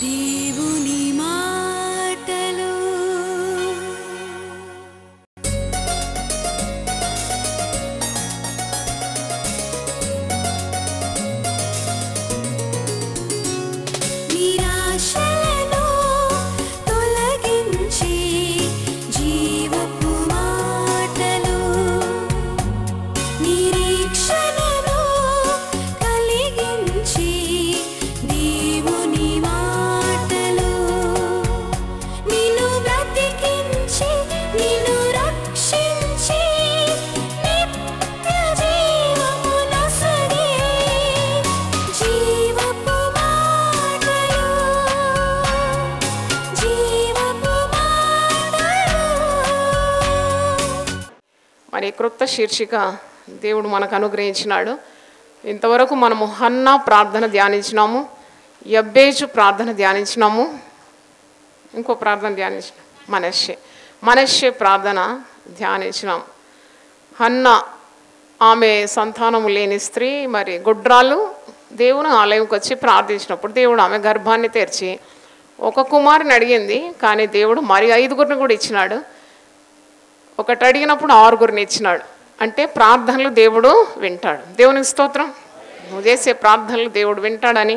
దేవుని మాటలు నిరాశలను తొలగించి జీవపు మాటలు నిరీక్షణను కలిగించి దేవుని మాటలు నిన్ను బ్రతికించి నిన్ను రక్షించి నిత్య జీవమునొసగే జీవపు మాటలు జీవపు మాటలు. మరి క్రొత్త శీర్షిక దేవుడు మనకు అనుగ్రహించినాడు. ఇంతవరకు మనము హన్నా ప్రార్థన ధ్యానించినాము, యబ్బేజు ప్రార్థన ధ్యానించినాము, ఇంకో ప్రార్థన ధ్యానించినాం, మనష్షే ప్రార్థన ధ్యానించినాము. హన్నా ఆమె సంతానము లేని స్త్రీ, మరి గుడ్రాలు దేవుని ఆలయంకి వచ్చి ప్రార్థించినప్పుడు దేవుడు ఆమె గర్భాన్ని తెరిచి ఒక కుమారుని అడిగింది, కానీ దేవుడు మరి 5 కూడా ఇచ్చినాడు. ఒకటి అడిగినప్పుడు 6 ఇచ్చినాడు. అంటే ప్రార్థనలు దేవుడు వింటాడు. దేవునికి స్తోత్రం. నువ్వు చేసే ప్రార్థనలు దేవుడు వింటాడని,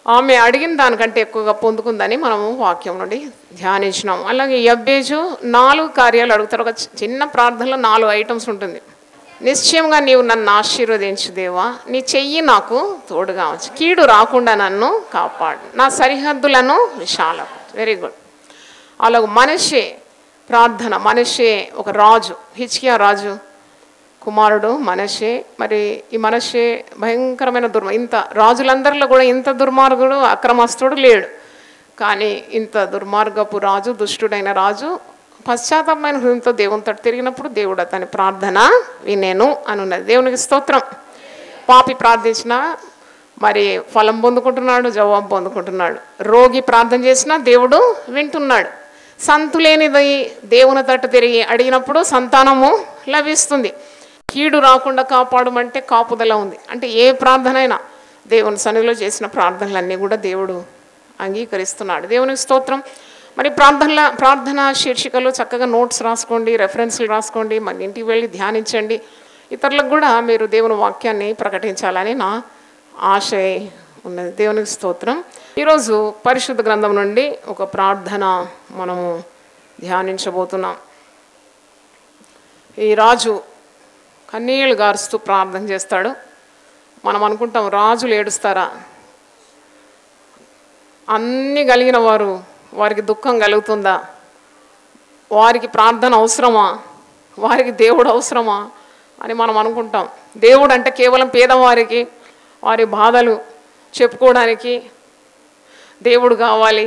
ఆమె అడిగిన దానికంటే ఎక్కువగా పొందుకుందని మనము వాక్యం నుండి ధ్యానించినాము. అలాగే యబ్బేజు 4 కార్యాలు అడుగుతారు. ఒక చిన్న ప్రార్థనలో 4 ఐటమ్స్ ఉంటుంది. నిశ్చయంగా నీవు నన్ను ఆశీర్వదించు దేవా, నీ చెయ్యి నాకు తోడుగా ఉంచు, కీడు రాకుండా నన్ను కాపాడు, నా సరిహద్దులను విశాలపరచు. Very good. అలాగే మనష్షే ఒక రాజు, హిజ్కియా రాజు కుమారుడు మనష్షే. మరి ఈ మనష్షే భయంకరమైన ఇంత రాజులందరిలో కూడా ఇంత దుర్మార్గుడు అక్రమస్తుడు లేడు. కానీ ఇంత దుర్మార్గపు రాజు, దుష్టుడైన రాజు పశ్చాత్తాపమైన హృదయంతో దేవునితో తిరిగినప్పుడు దేవుడు అతని ప్రార్థన వినేను అని ఉన్నది. దేవునికి స్తోత్రం. పాపి ప్రార్థించిన మరి ఫలం పొందుకుంటున్నాడు, జవాబు పొందుకుంటున్నాడు. రోగి ప్రార్థన చేసినా దేవుడు వింటున్నాడు. సంతులేనిది దేవుని తట్టు తిరిగి అడిగినప్పుడు సంతానము లభిస్తుంది. కీడు రాకుండా కాపాడమంటే కాపుదల ఉంది. అంటే ఏ ప్రార్థన అయినా దేవుని సన్నిధిలో చేసిన ప్రార్థనలన్నీ కూడా దేవుడు అంగీకరిస్తున్నాడు. దేవునికి స్తోత్రం. మరి ప్రార్థన శీర్షికలు చక్కగా నోట్స్ రాసుకోండి, రెఫరెన్స్లు రాసుకోండి, మన ఇంటికి వెళ్ళి ధ్యానించండి. ఇతరులకు కూడా మీరు దేవుని వాక్యాన్ని ప్రకటించాలని నా ఆశ ఉన్నది. దేవునికి స్తోత్రం. ఈరోజు పరిశుద్ధ గ్రంథం నుండి ఒక ప్రార్థన మనము ధ్యానించబోతున్నాం. ఈ రాజు కన్నీళ్ళు గారుస్తూ ప్రార్థన చేస్తాడు. మనం అనుకుంటాం రాజులు ఏడుస్తారా? అన్నీ కలిగిన వారికి దుఃఖం కలుగుతుందా? వారికి ప్రార్థన అవసరమా? వారికి దేవుడు అవసరమా అని మనం అనుకుంటాం. దేవుడు అంటే కేవలం పేదవారికి వారి బాధలు చెప్పుకోవడానికి దేవుడు కావాలి,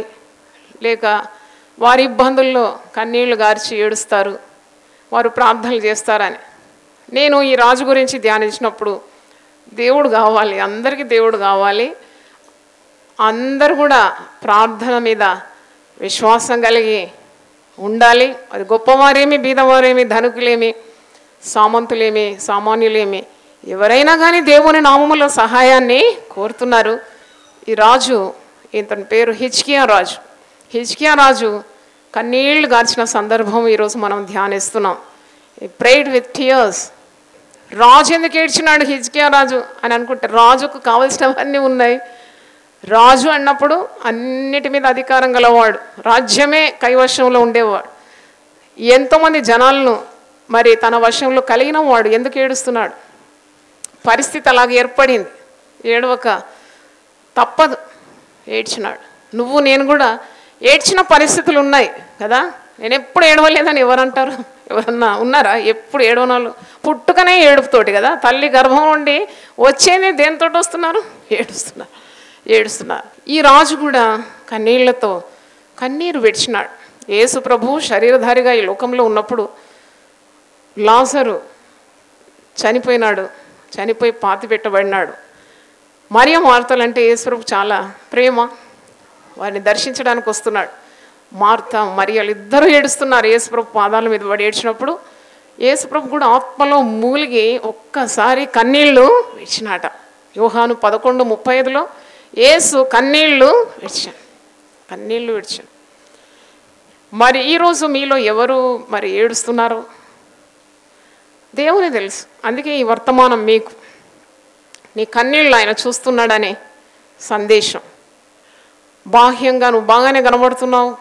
లేక వారి ఇబ్బందుల్లో కన్నీళ్లు గార్చి ఏడుస్తారు, వారు ప్రార్థనలు చేస్తారని. నేను ఈ రాజు గురించి ధ్యానించినప్పుడు దేవుడు కావాలి, అందరికీ దేవుడు కావాలి. అందరు కూడా ప్రార్థన మీద విశ్వాసం కలిగి ఉండాలి. అది గొప్పవారేమి, బీదవారేమి, ధనికులేమి, సామంతులేమి, సామాన్యులేమి, ఎవరైనా కానీ దేవుని నామములో సహాయాన్ని కోరుతున్నారు. ఈ రాజు, ఇతని పేరు హిజ్కియా రాజు. హిజ్కియా రాజు కన్నీళ్లు గార్చిన సందర్భం ఈరోజు మనం ధ్యానిస్తున్నాం. Prayed with tears. రాజు ఎందుకు ఏడ్చినాడు హిజ్కియా రాజు అని అనుకుంటే, రాజుకు కావలసినవన్నీ ఉన్నాయి. రాజు అన్నప్పుడు అన్నిటి మీద అధికారం గలవాడు, రాజ్యమే కైవశంలో ఉండేవాడు, ఎంతోమంది జనాలను మరి తన వశంలో కలిగిన వాడు. ఎందుకు ఏడుస్తున్నాడు? పరిస్థితి అలాగే ఏర్పడింది. ఏడవక తప్పదు, ఏడ్చినాడు. నువ్వు నేను కూడా ఏడ్చిన పరిస్థితులు ఉన్నాయి కదా. నేను ఎప్పుడు ఏడవలేదని ఎవరంటారు? ఎవరన్నా ఉన్నారా? ఎప్పుడు ఏడవనాలు? పుట్టుకనే ఏడుపుతోటి కదా. తల్లి గర్భం నుండి వచ్చేది దేనితో వస్తున్నారు? ఏడుస్తున్నారు. ఈ రాజు కూడా కన్నీళ్లతో కన్నీరు విడిచినాడు. యేసు ప్రభు శరీరధారిగా ఈ లోకంలో ఉన్నప్పుడు లాజరు చనిపోయినాడు, చనిపోయి పాతి పెట్టబడినాడు. మరియ మార్తలు అంటే యేసు ప్రభు చాలా ప్రేమ, వారిని దర్శించడానికి వస్తున్నాడు. మార్త మరియలు ఇద్దరు ఏడుస్తున్నారు. యేసు ప్రభు పాదాల మీద పడి ఏడ్చినప్పుడు యేసు ప్రభు కూడా ఆత్మలో మూలిగి ఒక్కసారి కన్నీళ్లు విడిచినాట. యోహాను 11:35 యేసు కన్నీళ్ళు విడిచాను, కన్నీళ్ళు విడిచాను. మరి ఈరోజు మీలో ఎవరు మరి ఏడుస్తున్నారు? దేవుని తెలుసు. అందుకే ఈ వర్తమానం మీకు, నీ కన్నీళ్ళు ఆయన చూస్తున్నాడనే సందేశం. బాహ్యంగా నువ్వు బాగానే కనబడుతున్నావు,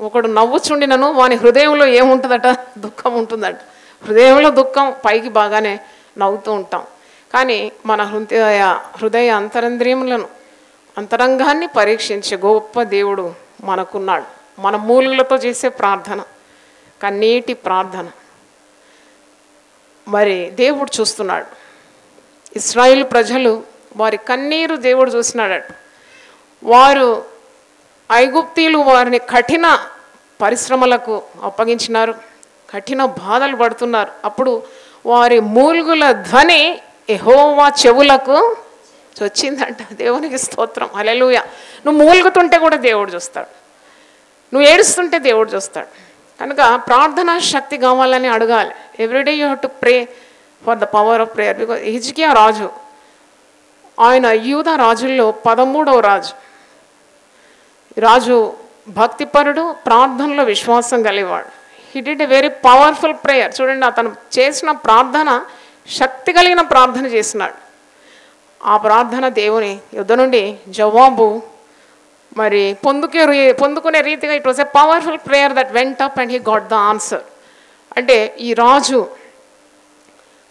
ఒకడు నవ్వుచుండినను వాని హృదయంలో ఏముంటుందట? దుఃఖం ఉంటుందట. హృదయంలో దుఃఖం, పైకి బాగానే నవ్వుతూ ఉంటాం. కానీ మన హృదయ అంతరంద్రియములను, అంతరంగాన్ని పరీక్షించే గొప్ప దేవుడు మనకున్నాడు. మన మూలుగులతో చేసే ప్రార్థన, కన్నీటి ప్రార్థన మరి దేవుడు చూస్తున్నాడు. ఇశ్రాయేలు ప్రజలు వారి కన్నీరు దేవుడు చూసినాడట. వారు ఐగుప్తీయులు వారిని కఠిన పరిశ్రమలకు అప్పగించినారు, కఠిన బాధలు పడుతున్నారు. అప్పుడు వారి మూలుగుల ధ్వని యెహోవా చెవులకు వచ్చిందంట. దేవునికి స్తోత్రం, హల్లెలూయా. నువ్వు మూలుగుతుంటే కూడా దేవుడు చూస్తాడు, నువ్వు ఏడుస్తుంటే దేవుడు చూస్తాడు. కనుక ప్రార్థనా శక్తి కావాలని అడగాలి. Everyday you have to pray for the power of prayer. Because హిజ్కియా రాజు, ఆయన యూదా రాజుల్లో 13వ రాజు. రాజు భక్తిపరుడు, ప్రార్థనలో విశ్వాసం కలిగేవాడు. He did a very powerful prayer. చూడండి, అతను చేసిన ప్రార్థన శక్తి కలిగిన ప్రార్థన చేసినాడు. ఆ ప్రార్థన దేవుని యుద్ధ నుండి జవాబు మరి పొందుకునే రీతిగా it was a powerful prayer that went up and he got the answer. అంటే ఈ రాజు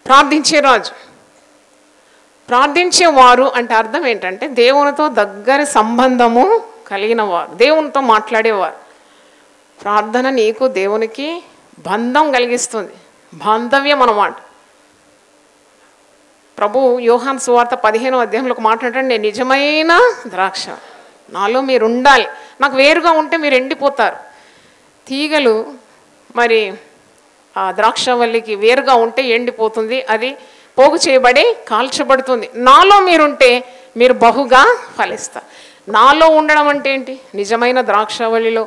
ప్రార్థించే రాజు. ప్రార్థించేవారు అంటే అర్థం ఏంటంటే దేవునితో దగ్గర సంబంధము కలిగిన వారు, దేవునితో మాట్లాడేవారు. ప్రార్థన నీకు దేవునికి బంధం కలిగిస్తుంది, బాంధవ్యం అన్నమాట. ప్రభు యోహాను సువార్త 15వ అధ్యాయంలో ఒక మాట అంటే, నేను నిజమైన ద్రాక్ష, నాలో మీరు ఉండాలి, నాకు వేరుగా ఉంటే మీరు ఎండిపోతారు. తీగలు మరి ఆ ద్రాక్షవల్లికి వేరుగా ఉంటే ఎండిపోతుంది, అది పోగు చేయబడి కాల్చబడుతుంది. నాలో మీరుంటే మీరు బహుగా ఫలిస్తారు. నాలో ఉండడం అంటే ఏంటి? నిజమైన ద్రాక్షవల్లిలో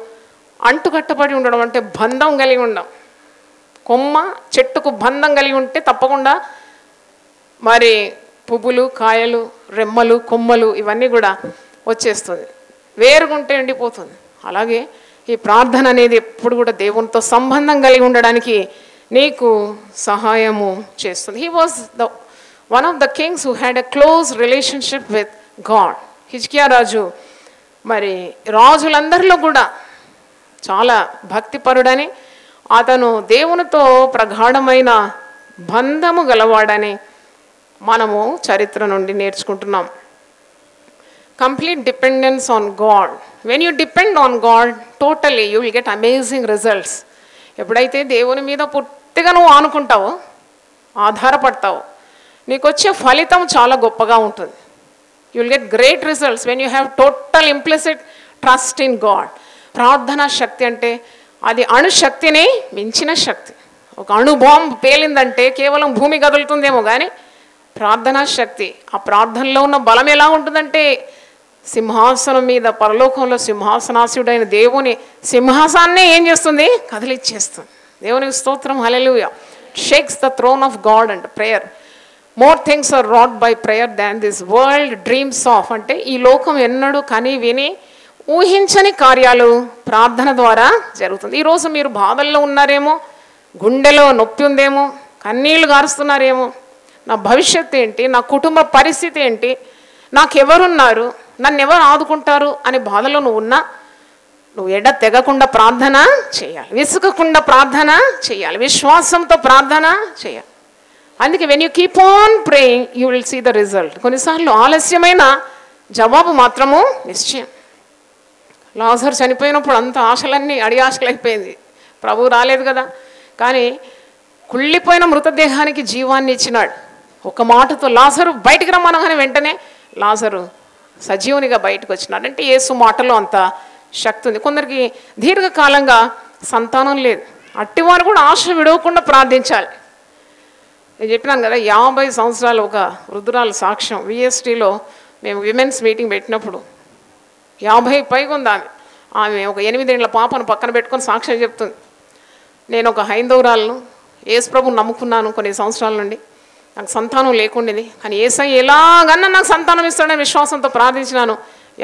అంటుకట్టబడి ఉండడం అంటే బంధం కలిగి ఉండడం. కొమ్మ చెట్టుకు బంధం కలిగి ఉంటే తప్పకుండా మరి పువ్వులు, కాయలు, రెమ్మలు, కొమ్మలు ఇవన్నీ కూడా వచ్చేస్తుంది. వేరుగుంటే ఎండిపోతుంది. అలాగే ఈ ప్రార్థన అనేది ఎప్పుడు కూడా దేవునితో సంబంధం కలిగి ఉండడానికి నీకు సహాయము చేస్తుంది. He was the one of the Kings who had a close relationship with God. హిజ్కియా రాజు మరి రాజులందరిలో కూడా చాలా భక్తిపరుడని, అతను దేవునితో ప్రగాఢమైన బంధము గలవాడని మనము చరిత్ర నుండి నేర్చుకుంటున్నాం. Complete dependence on God. When you depend on God totally you will get amazing results. ఎప్పుడైతే దేవుని మీద పూర్తిగా నువ్వు ఆనుకుంటావో, ఆధారపడతావో, నీకు వచ్చే ఫలితం చాలా గొప్పగా ఉంటుంది. You will get great results when you have total implicit trust in God. ప్రార్థనా శక్తి అంటే అది అణుశక్తిని మించిన శక్తి. ఒక అణుబాంబు పేలిందంటే కేవలం భూమి కదులుతుందేమో కానీ ప్రార్థనా శక్తి, ఆ ప్రార్థనలో ఉన్న బలం ఎలా ఉంటుందంటే సింహాసనం మీద పరలోకంలో సింహాసనాసుడైన దేవుని సింహాసాన్నే ఏం చేస్తుంది? కదిలిచ్చేస్తుంది. దేవునికి స్తోత్రం, hallelujah. Shakes the throne of God and prayer. More things are wrought by prayer than this world dreams of. అంటే ఈ లోకం ఎన్నడూ కని విని ఊహించని కార్యాలు ప్రార్థన ద్వారా జరుగుతుంది. ఈరోజు మీరు బాధల్లో ఉన్నారేమో, గుండెలో నొప్పి ఉందేమో, కన్నీళ్లు గారుస్తున్నారేమో, నా భవిష్యత్తు ఏంటి, నా కుటుంబ పరిస్థితి ఏంటి, నాకెవరున్నారు, నన్ను ఎవరు ఆదుకుంటారు అనే బాధలో నువ్వు ఉన్నా, నువ్వు ఎడ తెగకుండా ప్రార్థన చేయాలి, విసుగకుండా ప్రార్థన చేయాలి, విశ్వాసంతో ప్రార్థన చేయాలి. అందుకే when you keep on praying you will see the result. కొన్నిసార్లు ఆలస్యమైన జవాబు మాత్రము నిశ్చయం. లాజరు చనిపోయినప్పుడు అంత ఆశలన్నీ ఆశలు అయిపోయింది, ప్రభు రాలేదు కదా. కానీ కుళ్ళిపోయిన మృతదేహానికి జీవాన్ని ఇచ్చినాడు. ఒక మాటతో లాజరు బయటికి రమ్మనగానే వెంటనే లాజరు సజీవునిగా బయటకు వచ్చినాడు. అంటే యేసు మాటలో అంత శక్తి ఉంది. కొందరికి దీర్ఘకాలంగా సంతానం లేదు, అట్టివారు కూడా ఆశ విడవకుండా ప్రార్థించాలి. నేను చెప్పినాను కదా, 50 సంవత్సరాలు ఒక వృద్ధురాలు సాక్ష్యం. విఎస్టీలో మేము విమెన్స్ మీటింగ్ పెట్టినప్పుడు 50 పైగా ఉంది ఆమె ఒక 8 ఏళ్ల పాపను పక్కన పెట్టుకొని సాక్ష్యం చెప్తుంది. నేను ఒక హైందవురాలను, యేసు ప్రభువుని నమ్ముకున్నాను కొన్ని సంవత్సరాల నుండి. నాకు సంతానం లేకుండేది, కానీ యేసయ్య ఎలాగన్నా నాకు సంతానం ఇస్తాడని విశ్వాసంతో ప్రార్థించినాను.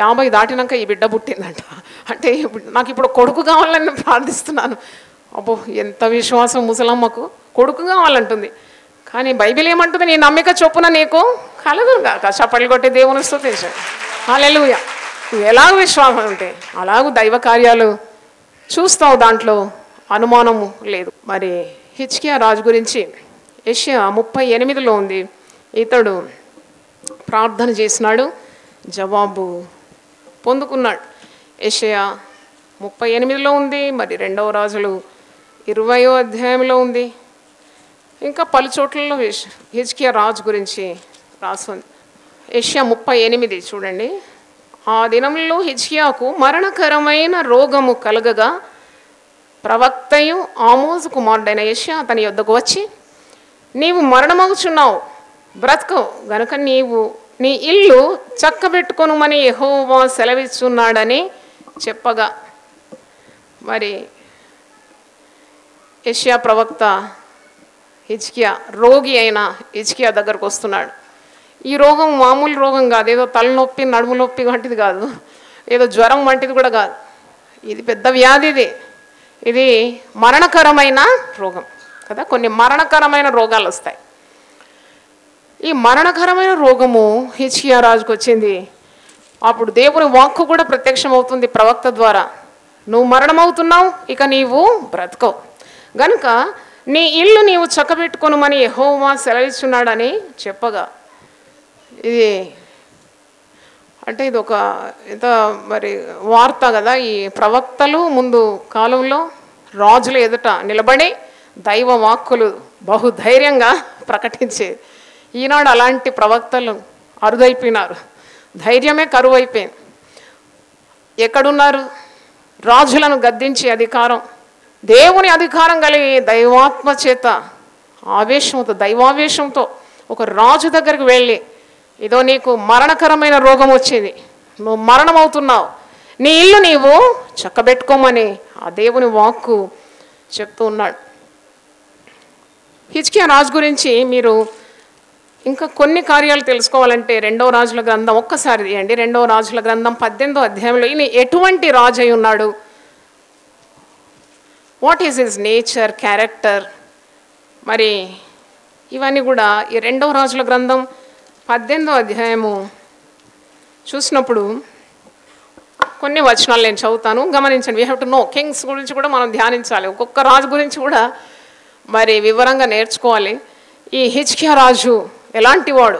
50 దాటినాక ఈ బిడ్డ పుట్టిందంట. అంటే నాకు ఇప్పుడు కొడుకు కావాలని ప్రార్థిస్తున్నాను. అబ్బో, ఎంత విశ్వాసం ముసలమ్మకు, కొడుకు కావాలంటుంది. కానీ బైబిల్ ఏమంటుంది? నీ నమ్మిక చొప్పున నీకు కలదుగా. చప్పట్లు కొట్టి దేవుని స్తుతించండి. హల్లెలూయా. నువ్వు ఎలాగ విశ్వాసం ఉంటే అలాగూ దైవ కార్యాలు చూస్తావు, దాంట్లో అనుమానము లేదు. మరి హిజ్కియా రాజు గురించి యెషయా 38లో ఉంది. ఇతడు ప్రార్థన చేసినాడు, జవాబు పొందుకున్నాడు. యెషయా 38లో ఉంది. మరి 2వ రాజులు 20వ అధ్యాయంలో ఉంది. ఇంకా పలు చోట్లలో హిజ్కియా రాజు గురించి రాస్తుంది. యెషయా 38 చూడండి. ఆ దినంలో హిజ్కియాకు మరణకరమైన రోగము కలగగా ప్రవక్తయు ఆమోజు కుమారుడైన యెషయా అతని యొద్దకు వచ్చి, నీవు మరణమగుచున్నావు, బ్రతుకు గనుక నీవు నీ ఇల్లు చక్కబెట్టుకొనుమని యెహోవా సెలవిస్తున్నాడని చెప్పగా, మరి యెషయా ప్రవక్త హిజ్కియా, రోగి అయిన హిజ్కియా దగ్గరకు వస్తున్నాడు. ఈ రోగం మామూలు రోగం కాదు, ఏదో తలనొప్పి నడుము నొప్పి వంటిది కాదు, ఏదో జ్వరం వంటిది కూడా కాదు. ఇది పెద్ద వ్యాధి. ఇది మరణకరమైన రోగం కదా. కొన్ని మరణకరమైన రోగాలు వస్తాయి. ఈ మరణకరమైన రోగము హిజ్కియా రాజుకు వచ్చింది. అప్పుడు దేవుని వాక్కు కూడా ప్రత్యక్షమవుతుంది ప్రవక్త ద్వారా. నువ్వు మరణమవుతున్నావు, ఇక నీవు బ్రతకవు గనుక నీ ఇల్లు నీవు చక్కబెట్టుకొనుమని యెహోవా సెలవిస్తున్నాడని చెప్పగా, ఇది అంటే ఇది ఒక ఎంత మరి వార్త కదా. ఈ ప్రవక్తలు ముందు కాలంలో రాజుల ఎదుట నిలబడి దైవ వాక్కులు బహుధైర్యంగా ప్రకటించే. ఈనాడు అలాంటి ప్రవక్తలు అరుదైపోయినారు. ధైర్యమే కరువైపోయింది. ఎక్కడున్నారు? రాజులను గద్దించే అధికారం, దేవుని అధికారం కలిగి దైవాత్మ చేత ఆవేశంతో, దైవావేశంతో ఒక రాజు దగ్గరికి వెళ్ళి, ఇదో నీకు మరణకరమైన రోగం వచ్చింది, నువ్వు మరణమవుతున్నావు, నీ ఇల్లు నీవు చక్కబెట్టుకోమని ఆ దేవుని వాక్కు చెప్తూ ఉన్నాడు. హిజ్కియా రాజు గురించి మీరు ఇంకా కొన్ని కార్యాలు తెలుసుకోవాలంటే 2వ రాజుల గ్రంథం ఒక్కసారి తీయండి. 2వ రాజుల గ్రంథం 18వ అధ్యాయంలో ఈయన ఎటువంటి రాజు అయి ఉన్నాడు, what is his nature, character, మరి ఇవన్నీ కూడా ఈ 2వ రాజుల గ్రంథం 18వ అధ్యాయము చూసినప్పుడు కొన్ని వచనాలు నేను చదువుతాను, గమనించండి. We have to know. Kings గురించి కూడా మనం ధ్యానించాలి, ఒక్కొక్క రాజు గురించి కూడా మరి వివరంగా నేర్చుకోవాలి. ఈ హిజ్కియా రాజు ఎలాంటి వాడు?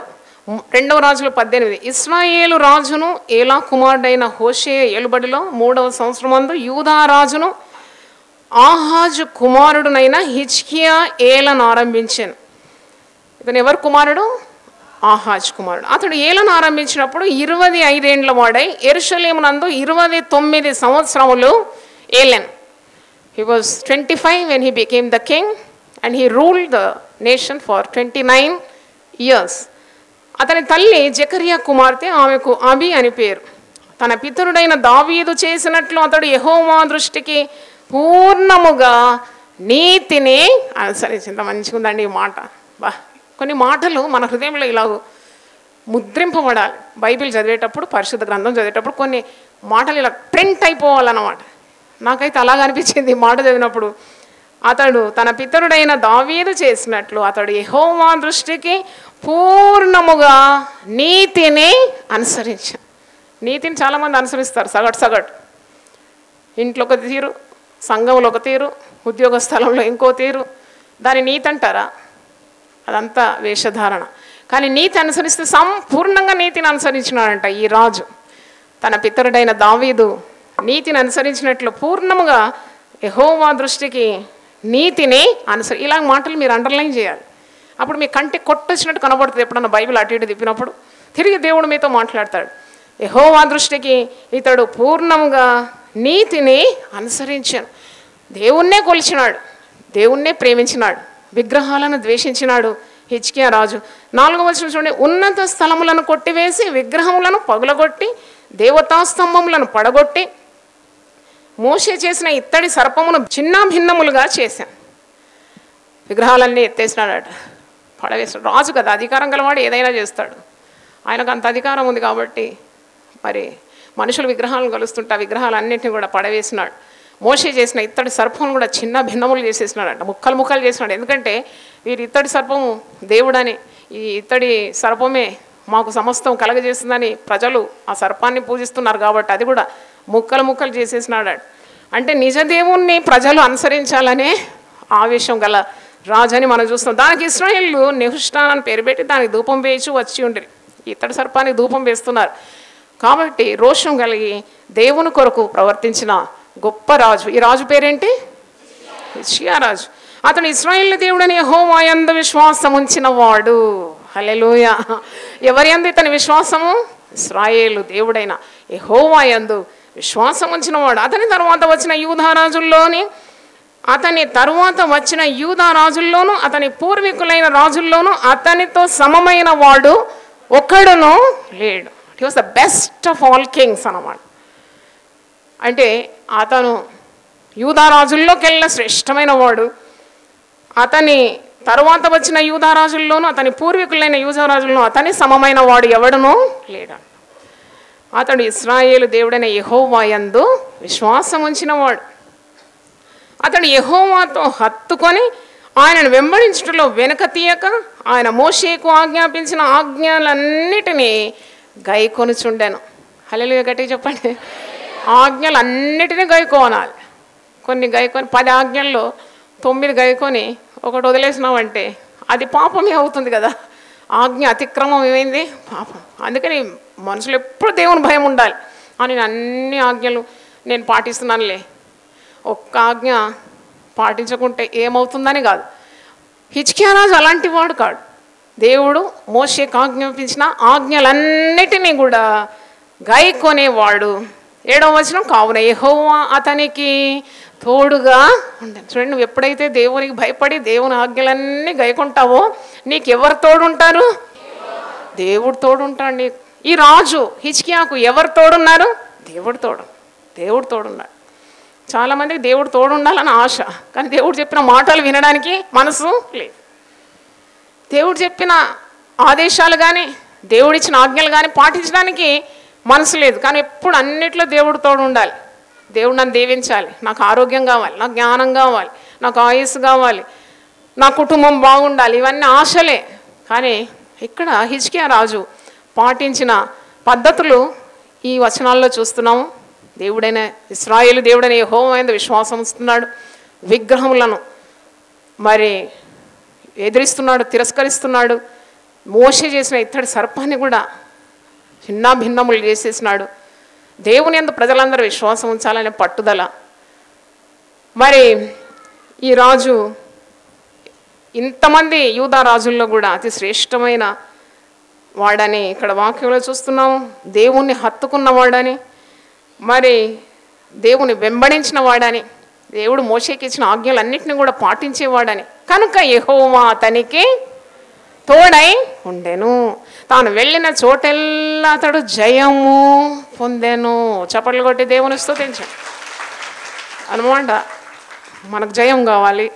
2వ రాజులు 18. ఇశ్రాయేలు రాజును ఏలా కుమారుడైన హోషేయ ఏలుబడిలో 3వ సంవత్సరమందు యూదా రాజును ఆహాజు కుమారుడునైన హిజ్కియా ఏలను ఆరంభించాను. ఇతను ఎవరు కుమారుడు? ఆహాజ్ కుమారుడు. అతడు ఏలను ఆరంభించినప్పుడు 25 ఏండ్ల వాడై యెరూషలేమునందు 29 సంవత్సరములు ఏలెన్. He was 25 when he became the king and he ruled the nation for 29 years. అతని తల్లి జకరియా కుమార్తె, ఆమెకు అబి అని పేరు. తన పితరుడైన దావీదు చేసినట్లు అతడు యెహోవా దృష్టికి పూర్ణముగా నీతిని అనుసరించింది. మంచిగా ఉందండి ఈ మాట. బా, కొన్ని మాటలు మన హృదయంలో ఇలా ముద్రింపబడాలి. బైబిల్ చదివేటప్పుడు, పరిశుద్ధ గ్రంథం చదివేటప్పుడు కొన్ని మాటలు ఇలా ప్రింట్ అయిపోవాలన్నమాట. నాకైతే అలాగ అనిపించింది ఈ మాట చదివినప్పుడు. అతడు తన పితరుడైన దావీదు చేసినట్లు అతడు యెహోవా దృష్టికి పూర్ణముగా నీతిని అనుసరించాడు. నీతిని చాలామంది అనుసరిస్తారు సగటు. ఇంట్లో ఒక తీరు, సంఘంలో ఒక తీరు, ఉద్యోగ స్థలంలో ఇంకో తీరు. దాని నీతి అంటారా? అదంతా వేషధారణ. కానీ నీతి అనుసరిస్తే సంపూర్ణంగా నీతిని అనుసరించినాడంట ఈ రాజు. తన పితరుడైన దావీదు నీతిని అనుసరించినట్లు పూర్ణముగా యెహోవా దృష్టికి నీతిని ఇలా మాటలు మీరు అండర్లైన్ చేయాలి. అప్పుడు మీ కంటి కొట్టొచ్చినట్టు కనబడుతుంది. ఎప్పుడన్నా బైబిల్ అటు ఇటు తిప్పినప్పుడు తిరిగి దేవుడు మీతో మాట్లాడతాడు. యెహోవా దృష్టికి ఇతడు పూర్ణముగా నీతిని అనుసరించాను. దేవుణ్ణే కొలిచినాడు, దేవుణ్ణే ప్రేమించినాడు, విగ్రహాలను ద్వేషించినాడు హిజ్కియా రాజు. 4వ వచనం చూడండి. ఉన్నత స్థలములను కొట్టివేసి విగ్రహములను పగులగొట్టి దేవతాస్తంభములను పడగొట్టి మోషే చేసిన ఇత్తడి సర్పమును చిన్న భిన్నములుగా చేశాను. విగ్రహాలన్నీ ఎత్తేసినాడట. పడవేస్తాడు. రాజు కదా, అధికారం గలవాడు ఏదైనా చేస్తాడు. ఆయనకు అంత అధికారం ఉంది కాబట్టి మరి మనుషులు విగ్రహాలను కలుస్తుంటే ఆ విగ్రహాలన్నింటినీ కూడా పడవేసినాడు. మోషే చేసిన ఇత్తడి సర్పం కూడా చిన్న భిన్నములు చేసేసినాడంట, ముక్కలు ముక్కలు చేసినాడు. ఎందుకంటే వీరి ఇత్తడి సర్పము దేవుడని, ఈ ఇత్తడి సర్పమే మాకు సమస్తం కలగజేస్తుందని ప్రజలు ఆ సర్పాన్ని పూజిస్తున్నారు కాబట్టి అది కూడా ముక్కలు ముక్కలు చేసేసినాడు. అంటే నిజ దేవుణ్ణి ప్రజలు అనుసరించాలనే ఆవేశం గల రాజు అని మనం చూస్తాం. దానికి ఇశ్రాయేలు నెహుష్టాన్ అని పేరు పెట్టి దానికి ధూపం వేసి వచ్చి ఉండేది. ఇత్తడి సర్పానికి ధూపం వేస్తున్నారు కాబట్టి రోషం కలిగి దేవుని కొరకు ప్రవర్తించిన గొప్ప రాజు. ఈ రాజు పేరేంటి? హిజ్కియా రాజు. అతను ఇశ్రాయేలు దేవుడని యెహోవా యందు విశ్వాసం ఉంచిన వాడు. హల్లెలూయా. ఎవరి యందు ఇతని విశ్వాసము? ఇశ్రాయేలు దేవుడైన యెహోవా యందు విశ్వాసం ఉంచిన వాడు. అతని తర్వాత వచ్చిన యూదా రాజుల్లోనూ అతని పూర్వీకులైన రాజుల్లోనూ అతనితో సమమైన వాడు ఒక్కడును లేడు. He was the best of all Kings అన్నమాట. అంటే అతను యూదా రాజుల్లోకెల్లా శ్రేష్టమైన వాడు. అతని తరువాత వచ్చిన యూదా రాజుల్లోనూ అతని పూర్వీకులైన యూదా రాజుల్లోనూ అతని సమమైన వాడు ఎవడునూ లేడు. అతడు ఇశ్రాయేలు దేవుడైన యెహోవా యందు విశ్వాసం ఉంచినవాడు. అతడు యెహోవాతో హత్తుకొని ఆయనను వెంబడించడంలో వెనక తీయక ఆయన మోషేకు ఆజ్ఞాపించిన ఆజ్ఞలన్నిటినీ గైకొనుచుండెను. హల్లెలూయా గట్టిగా చెప్పండి. ఆజ్ఞలన్నిటినీ గైకోనాలి. కొన్ని గైకొని 10 ఆజ్ఞల్లో 9 గైకొని ఒకటి వదిలేసినామంటే అది పాపమే అవుతుంది కదా. ఆజ్ఞ అతిక్రమం ఏమైంది? పాపం. అందుకని మనుషులు ఎప్పుడు దేవుని భయం ఉండాలి. నేను అన్ని ఆజ్ఞలు నేను పాటిస్తున్నానులే, ఒక్క ఆజ్ఞ పాటించకుంటే ఏమవుతుందని కాదు. హిజ్కియా రాజు అలాంటి వాడు కాడు. దేవుడు మోషేకు ఆజ్ఞాపించిన ఆజ్ఞలన్నిటినీ కూడా గైకొనేవాడు. 7వ వచనం, కావున యెహోవా అతనికి తోడుగా ఉండను. చూడండి, నువ్వు ఎప్పుడైతే దేవునికి భయపడి దేవుని ఆజ్ఞలన్నీ గైకుంటావో నీకు ఎవరు తోడుంటారు? దేవుడు తోడుంటాడు నీకు. ఈ రాజు హిజ్కియాకు ఎవరు తోడున్నారు? దేవుడు తోడున్నాడు. చాలామందికి దేవుడు తోడుండాలని ఆశ, కానీ దేవుడు చెప్పిన మాటలు వినడానికి మనసు లేదు. దేవుడు చెప్పిన ఆదేశాలు కానీ దేవుడిచ్చిన ఆజ్ఞలు కానీ పాటించడానికి మనసు లేదు. కానీ ఎప్పుడు అన్నిట్లో దేవుడు తోడు ఉండాలి. దేవుడు నన్ను దీవించాలి, నాకు ఆరోగ్యం కావాలి, నాకు జ్ఞానం కావాలి, నాకు ఆయుస్సు కావాలి, నా కుటుంబం బాగుండాలి, ఇవన్నీ ఆశలే. కానీ ఇక్కడ హిజ్కియా రాజు పాటించిన పద్ధతులు ఈ వచనాల్లో చూస్తున్నాము. దేవుడైన ఇశ్రాయేలు దేవుడైన యెహోవా యందు విశ్వాసం ఉంచుతున్నాడు. విగ్రహములను మరి ఎదిరిస్తున్నాడు, తిరస్కరిస్తున్నాడు. మోషే చేసిన ఇత్తడి సర్పాన్ని కూడా చిన్న భిన్నములు చేసేసినాడు. దేవుని యందు ప్రజలందరూ విశ్వాసం ఉంచాలనే పట్టుదల. మరి ఈ రాజు ఇంతమంది యూదా రాజుల్లో కూడా అతి శ్రేష్టమైన వాడని ఇక్కడ వాక్యంలో చూస్తున్నాము. దేవుణ్ణి హత్తుకున్నవాడని, మరి దేవుని వెంబడించిన వాడని, దేవుడు మోషేకి ఇచ్చిన ఆజ్ఞలన్నింటినీ కూడా పాటించేవాడని, కనుక యెహోవా అతనికి తోడై ఉండెను. తాను వెళ్ళిన చోటెల్లా అతడు జయము పొందెను. చప్పట్లు కొట్టి దేవుని స్తుతించండి అన్నమాట. మనకు జయం కావాలి,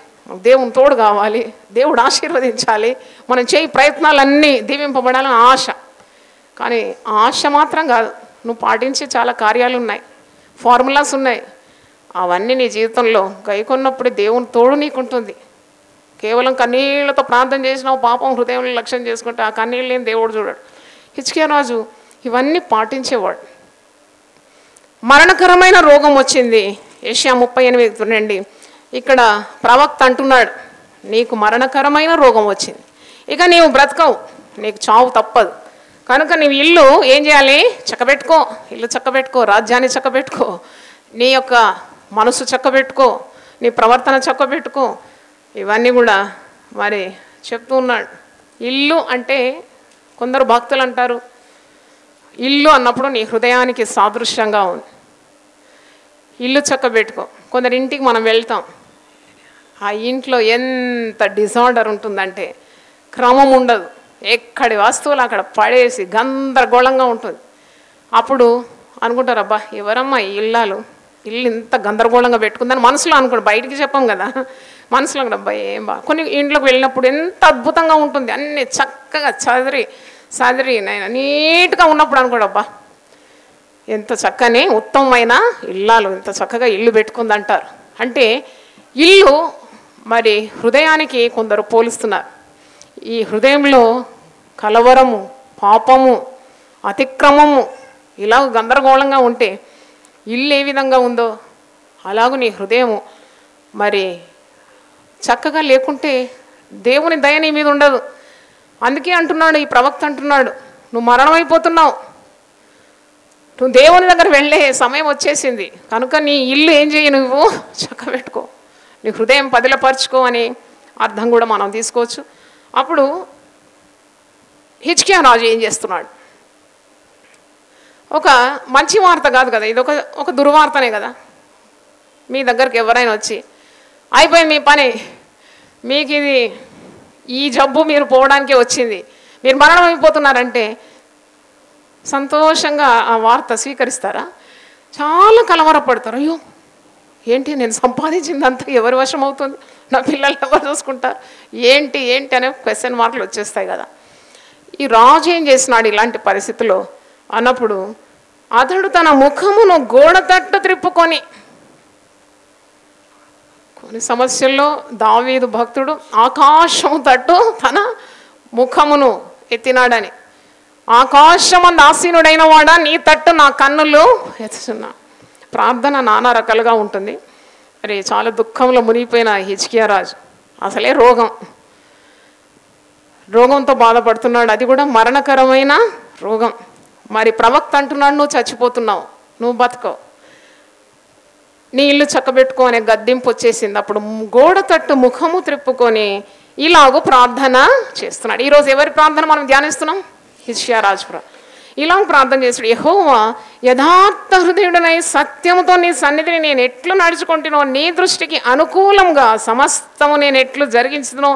దేవుని తోడు కావాలి, దేవుడు ఆశీర్వదించాలి, మనం చేయి ప్రయత్నాలన్నీ దీవింపబడాలని ఆశ. కానీ ఆశ మాత్రం కాదు, నువ్వు పాటించే చాలా కార్యాలు ఉన్నాయి, ఫార్ములాస్ ఉన్నాయి. అవన్నీ నీ జీవితంలో గైకొన్నప్పుడు దేవుని తోడు నీకుంటుంది. కేవలం కన్నీళ్లతో ప్రార్థన చేసినావు, పాపం హృదయంలో లక్ష్యం చేసుకుంటే ఆ కన్నీళ్ళని దేవుడు చూడడు. హిజ్కియా రాజు ఇవన్నీ పాటించేవాడు. మరణకరమైన రోగం వచ్చింది. యెషయా 38 చూడండి, ఇక్కడ ప్రవక్త అంటున్నాడు, నీకు మరణకరమైన రోగం వచ్చింది, ఇక నీవు బ్రతకవు, నీకు చావు తప్పదు. కనుక నీవు ఇల్లు ఏం చేయాలి? చక్కబెట్టుకో, ఇల్లు చక్కబెట్టుకో, రాజ్యాన్ని చక్కబెట్టుకో, నీ యొక్క మనసు చక్కబెట్టుకో, నీ ప్రవర్తన చక్కబెట్టుకో. ఇవన్నీ కూడా మరి చెప్తూ ఉన్నాడు. ఇల్లు అంటే కొందరు భక్తులు అంటారు, ఇల్లు అన్నప్పుడు నీ హృదయానికి సాదృశ్యంగా ఉంది. ఇల్లు చక్కబెట్టుకో. కొందరి ఇంటికి మనం వెళ్తాం, ఆ ఇంట్లో ఎంత డిజార్డర్ ఉంటుందంటే క్రమం ఉండదు, ఎక్కడి వస్తువులు అక్కడ పడేసి గందరగోళంగా ఉంటుంది. అప్పుడు అనుకుంటారు, అబ్బా ఎవరమ్మా ఈ ఇల్లాలు, ఇల్లు ఇంత గందరగోళంగా పెట్టుకుందని మనసులో అనుకోండి, బయటికి చెప్పాం కదా, మనసులో కూడా అబ్బాయి ఏం బా. కొన్ని ఇంట్లోకి వెళ్ళినప్పుడు ఎంత అద్భుతంగా ఉంటుంది, అన్నీ చక్కగా చదిరి నేను నీట్గా ఉన్నప్పుడు అనుకోడు, అబ్బా ఎంత చక్కని ఉత్తమమైన ఇల్లాలు, ఎంత చక్కగా ఇల్లు పెట్టుకుందంటారు. అంటే ఇల్లు మరి హృదయానికి కొందరు పోలుస్తున్నారు. ఈ హృదయంలో కలవరము, పాపము, అతిక్రమము ఇలా గందరగోళంగా ఉంటే ఇల్లు ఏ విధంగా ఉందో అలాగూ నీ హృదయము మరి చక్కగా లేకుంటే దేవుని దయ నీ మీద ఉండదు. అందుకే అంటున్నాడు ఈ ప్రవక్త, అంటున్నాడు నువ్వు మరణమైపోతున్నావు, నువ్వు దేవుని దగ్గర వెళ్ళే సమయం వచ్చేసింది కనుక నీ ఇల్లు ఏం చేయి, నువ్వు చక్కబెట్టుకో, నీ హృదయం పదిలపరుచుకో అని అర్థం కూడా మనం తీసుకోవచ్చు. అప్పుడు హిజ్కియా రాజు ఏం చేస్తున్నాడు? ఒక మంచి వార్త కాదు కదా ఇది, ఒక దుర్వార్తనే కదా. మీ దగ్గరికి ఎవరైనా వచ్చి అయిపోయింది మీ పని, మీకు ఇది ఈ జబ్బు మీరు పోవడానికే వచ్చింది, మీరు మరణం అయిపోతున్నారంటే సంతోషంగా ఆ వార్త స్వీకరిస్తారా? చాలా కలవరపడతారు. అయ్యో ఏంటి నేను సంపాదించిందంతా ఎవరి వశం అవుతుంది, నా పిల్లలు ఎవరు చూసుకుంటారు, ఏంటి అనే క్వశ్చన్ మార్కులు వచ్చేస్తాయి కదా. ఈ రాజు ఏం చేసినాడు ఇలాంటి పరిస్థితుల్లో అన్నప్పుడు, అతడు తన ముఖమును గోడ తట్టు త్రిప్పుకొని, కొన్ని సమస్యల్లో దావీదు భక్తుడు ఆకాశము తట్టు తన ముఖమును ఎత్తినాడని, ఆకాశమందు ఆసీనుడైన వాడా నీ తట్టు నా కన్నులు ఎత్తుతున్నా. ప్రార్థన నానా రకాలుగా ఉంటుంది. మరి చాలా దుఃఖంలో మునిగిపోయిన హిజ్కియా రాజు అసలే రోగంతో బాధపడుతున్నాడు, అది కూడా మరణకరమైన రోగం. మరి ప్రవక్త అంటున్నాడు నువ్వు చచ్చిపోతున్నావు, నువ్వు బతకవు, నీ ఇల్లు చక్కబెట్టుకో అనే గద్దింపు వచ్చేసింది. అప్పుడు గోడ తట్టు ముఖము త్రిప్పుకొని ఇలాగూ ప్రార్థన చేస్తున్నాడు. ఈరోజు ఎవరి ప్రార్థన మనం ధ్యానిస్తున్నాం? హిజ్కియా రాజు ఇలా ప్రార్థన చేస్తాడు, యెహోవా యథార్థ హృదయుడనై సత్యముతో నీ సన్నిధిని నేను ఎట్లు నడుచుకుంటునో, నీ దృష్టికి అనుకూలంగా సమస్తము నేను ఎట్లు జరిగించునో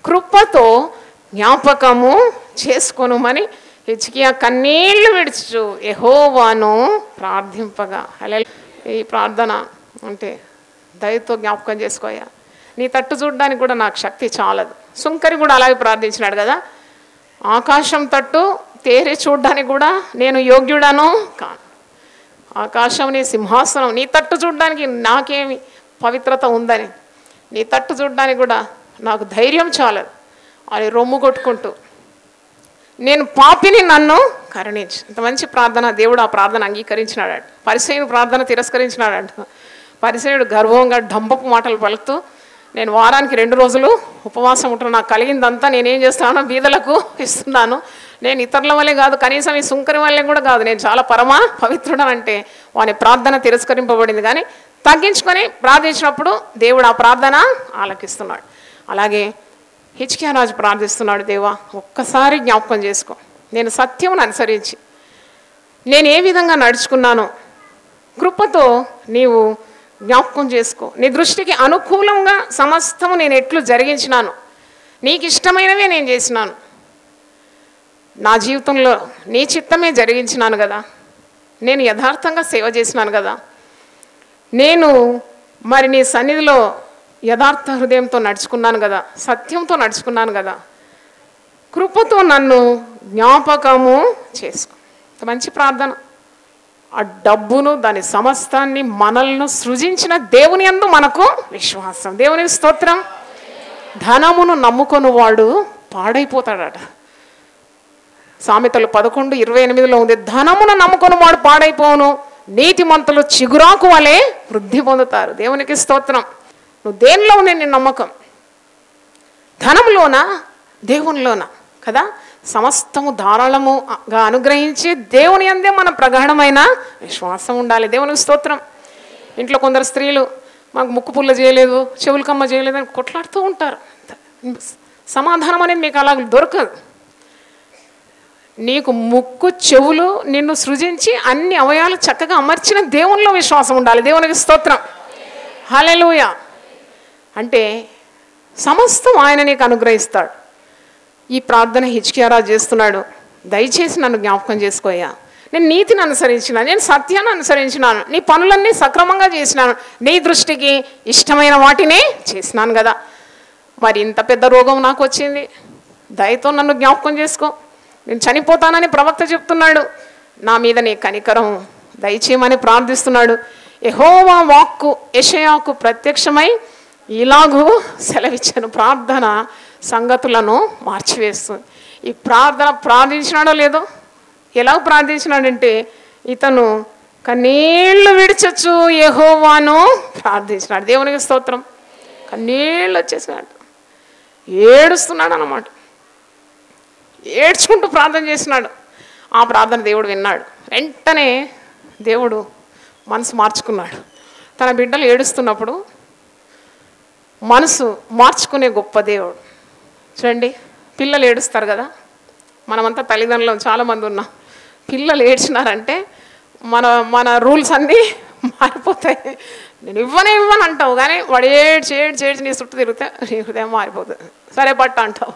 కృపతో జ్ఞాపకము చేసుకొనుమని హిజ్కియా కన్నీళ్లు విడుచు యెహోవాను ప్రార్థింపగా. ఈ ప్రార్థన అంటే దయతో జ్ఞాపకం చేసుకోయా, నీ తట్టు చూడడానికి కూడా నాకు శక్తి చాలదు. సుంకరి కూడా అలాగే ప్రార్థించినాడు కదా, ఆకాశం తట్టు తేరి చూడడానికి కూడా నేను యోగ్యుడను కాను, ఆకాశం నీ సింహాసనం, నీ తట్టు చూడడానికి నాకేమి పవిత్రత ఉందని, నీ తట్టు చూడడానికి కూడా నాకు ధైర్యం చాలదు అని రొమ్ము కొట్టుకుంటూ, నేను పాపిని, నన్ను కరుణించు. ఇంత మంచి ప్రార్థన, దేవుడు ఆ ప్రార్థన అంగీకరించినాడు. పరిసయ్యుని ప్రార్థన తిరస్కరించినాడంట. పరిసయ్యుడు గర్వంగా డంబపు మాటలు పలుకుతూ, నేను వారానికి 2 రోజులు ఉపవాసం ఉంటాను, నాకు కలిగిందంతా నేనేం చేస్తానో బీదలకు ఇస్తున్నాను, నేను ఇతరుల వల్లే కాదు, కనీసం ఈ సుంకరి వల్లే కూడా కాదు, నేను చాలా పవిత్రుడు అంటే వాని ప్రార్థన తిరస్కరింపబడింది. కానీ తగ్గించుకొని ప్రార్థించినప్పుడు దేవుడు ఆ ప్రార్థన ఆలకిస్తున్నాడు. అలాగే హిజ్కియా రాజు ప్రార్థిస్తున్నాడు, దేవా ఒక్కసారి జ్ఞాపకం చేసుకో, నేను సత్యమును అనుసరించి నేను ఏ విధంగా నడుచుకున్నానో కృపతో నీవు జ్ఞాపకం చేసుకో, నీ దృష్టికి అనుకూలంగా సమస్తము నేను ఎట్లు జరిగించినాను, నీకు ఇష్టమైనవే నేను చేసినాను, నా జీవితంలో నీ చిత్తమే జరిగించినాను కదా, నేను యథార్థంగా సేవ చేసినాను కదా, నేను మరి నీ సన్నిధిలో యథార్థ హృదయంతో నడుచుకున్నాను కదా, సత్యంతో నడుచుకున్నాను కదా, కృపతో నన్ను జ్ఞాపకము చేసుకో. మంచి ప్రార్థన. ఆ డబ్బును దాని సమస్తాన్ని మనల్ని సృజించిన దేవుని యందు మనకు విశ్వాసం. దేవునికి స్తోత్రం. ధనమును నమ్ముకొని వాడు పాడైపోతాడట. సామెతలు 11:28 ఉంది, ధనమును నమ్ముకొని వాడు పాడైపోను, నీతిమంతులు చిగురాకు వలె వృద్ధి పొందుతారు. దేవునికి స్తోత్రం. నువ్వు దేనిలో ఉంది నీ నమ్మకం? ధనంలోనా, దేవునిలోనా కదా? సమస్తము ధారాళముగా అనుగ్రహించి దేవుని అందే మన ప్రగాఢమైన విశ్వాసం ఉండాలి. దేవునికి స్తోత్రం. ఇంట్లో కొందరు స్త్రీలు మాకు ముక్కు పుల్ల చేయలేదు, చెవులకమ్మ చేయలేదు అని కొట్లాడుతూ ఉంటారు. సమాధానం అనేది మీకు అలా దొరకదు. నీకు ముక్కు చెవులు నిన్ను సృజించి అన్ని అవయాలు చక్కగా అమర్చిన దేవునిలో విశ్వాసం ఉండాలి. దేవునికి స్తోత్రం. హల్లెలూయా. అంటే సమస్తం ఆయన నీకు అనుగ్రహిస్తాడు. ఈ ప్రార్థన హిజ్కియా రాజు చేస్తున్నాడు, దయచేసి నన్ను జ్ఞాపకం చేసుకోయ్యా, నేను నీతిని అనుసరించినాను, నేను సత్యాన్ని అనుసరించినాను, నీ పనులన్నీ సక్రమంగా చేసినాను, నీ దృష్టికి ఇష్టమైన వాటినే చేసినాను కదా. మరి ఇంత పెద్ద రోగం నాకు వచ్చింది, దయతో నన్ను జ్ఞాపకం చేసుకో. నేను చనిపోతానని ప్రవక్త చెప్తున్నాడు, నా మీద నీ కనికరం దయచేయమని ప్రార్థిస్తున్నాడు. యెహోవా వాక్కు యెషయాకు ప్రత్యక్షమై ఇలాగూ సెలవిచ్చాను. ప్రార్థన సంగతులను మార్చివేస్తుంది. ఈ ప్రార్థించినాడో లేదో, ఎలా ప్రార్థించినాడంటే ఇతను కన్నీళ్లు విడిచొచ్చు యెహోవాను ప్రార్థించినాడు. దేవునికి స్తోత్రం. కన్నీళ్ళు వచ్చేసినాడు, ఏడుస్తున్నాడు అన్నమాట. ఏడ్చుకుంటూ ప్రార్థన చేసినాడు. ఆ ప్రార్థన దేవుడు విన్నాడు. వెంటనే దేవుడు మనసు మార్చుకున్నాడు. తన బిడ్డలు ఏడుస్తున్నప్పుడు మనసు మార్చుకునే గొప్ప దేవుడు. చూడండి, పిల్లలు ఏడుస్తారు కదా, మనమంతా తల్లిదండ్రులు చాలామంది ఉన్నాం. పిల్లలు ఏడ్చినారంటే మన మన రూల్స్ అన్నీ మారిపోతాయి. నేను ఇవ్వను అంటావు, కానీ వాడు ఏడ్చి నీ చుట్టూ తిరిగితే నీ హృదయం మారిపోతుంది. సరే పట్ట అంటావు.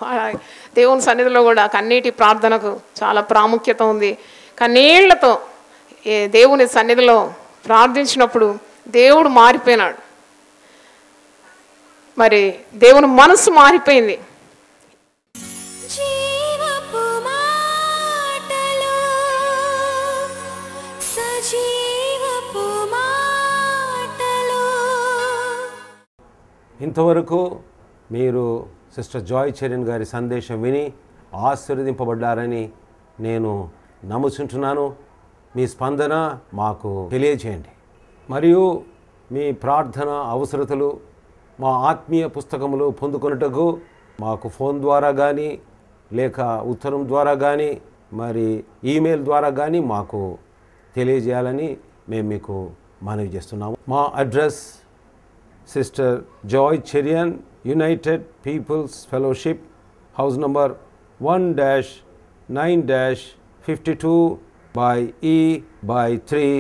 దేవుని సన్నిధిలో కూడా కన్నీటి ప్రార్థనకు చాలా ప్రాముఖ్యత ఉంది. కన్నీళ్లతో దేవుని సన్నిధిలో ప్రార్థించినప్పుడు దేవుడు మారిపోయినాడు. మరి దేవుని మనసు మారిపోయింది. జీవపు మాటలు సజీవపు మాటలు. ఇంతవరకు మీరు సిస్టర్ జాయ్ చరణ్ గారి సందేశం విని ఆశీర్వదింపబడ్డారని నేను నమ్ముచుంటున్నాను. మీ స్పందన మాకు తెలియజేయండి. మరియు మీ ప్రార్థన అవసరతలు మా ఆత్మీయ పుస్తకములు పొందుకొనుటకు మాకు ఫోన్ ద్వారా కానీ లేక ఉత్తరం ద్వారా కానీ మరి ఈమెయిల్ ద్వారా కానీ మాకు తెలియజేయాలని మేము మీకు మనవి చేస్తున్నాము. మా address sister Joy Cherian, United Peoples Fellowship, house number 1-9-52 by E/3,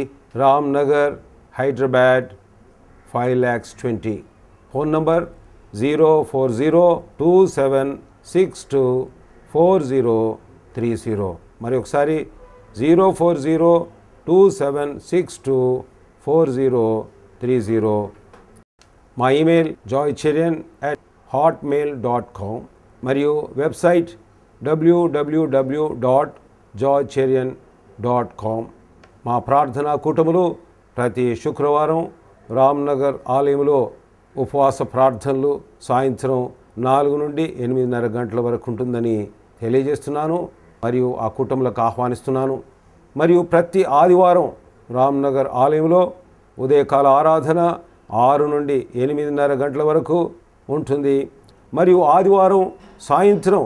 Ramnagar, Hyderabad 5,20,000. Phone number 04027624030. మరి ఒకసారి 04027624030. మా ఈమెయిల్ joycherian@hotmail.com మరియు వెబ్సైట్ www.joycherian.com. మా ప్రార్థనా కూటములు ప్రతి శుక్రవారం రామ్నగర్ ఆలయంలో ఉపవాస ప్రార్థనలు సాయంత్రం 4 నుండి 8:30 గంటల వరకు ఉంటుందని తెలియజేస్తున్నాను మరియు ఆ కూటములకు ఆహ్వానిస్తున్నాను. మరియు ప్రతి ఆదివారం రామ్నగర్ ఆలయంలో ఉదయకాల ఆరాధన 6 నుండి 8:30 గంటల వరకు ఉంటుంది. మరియు ఆదివారం సాయంత్రం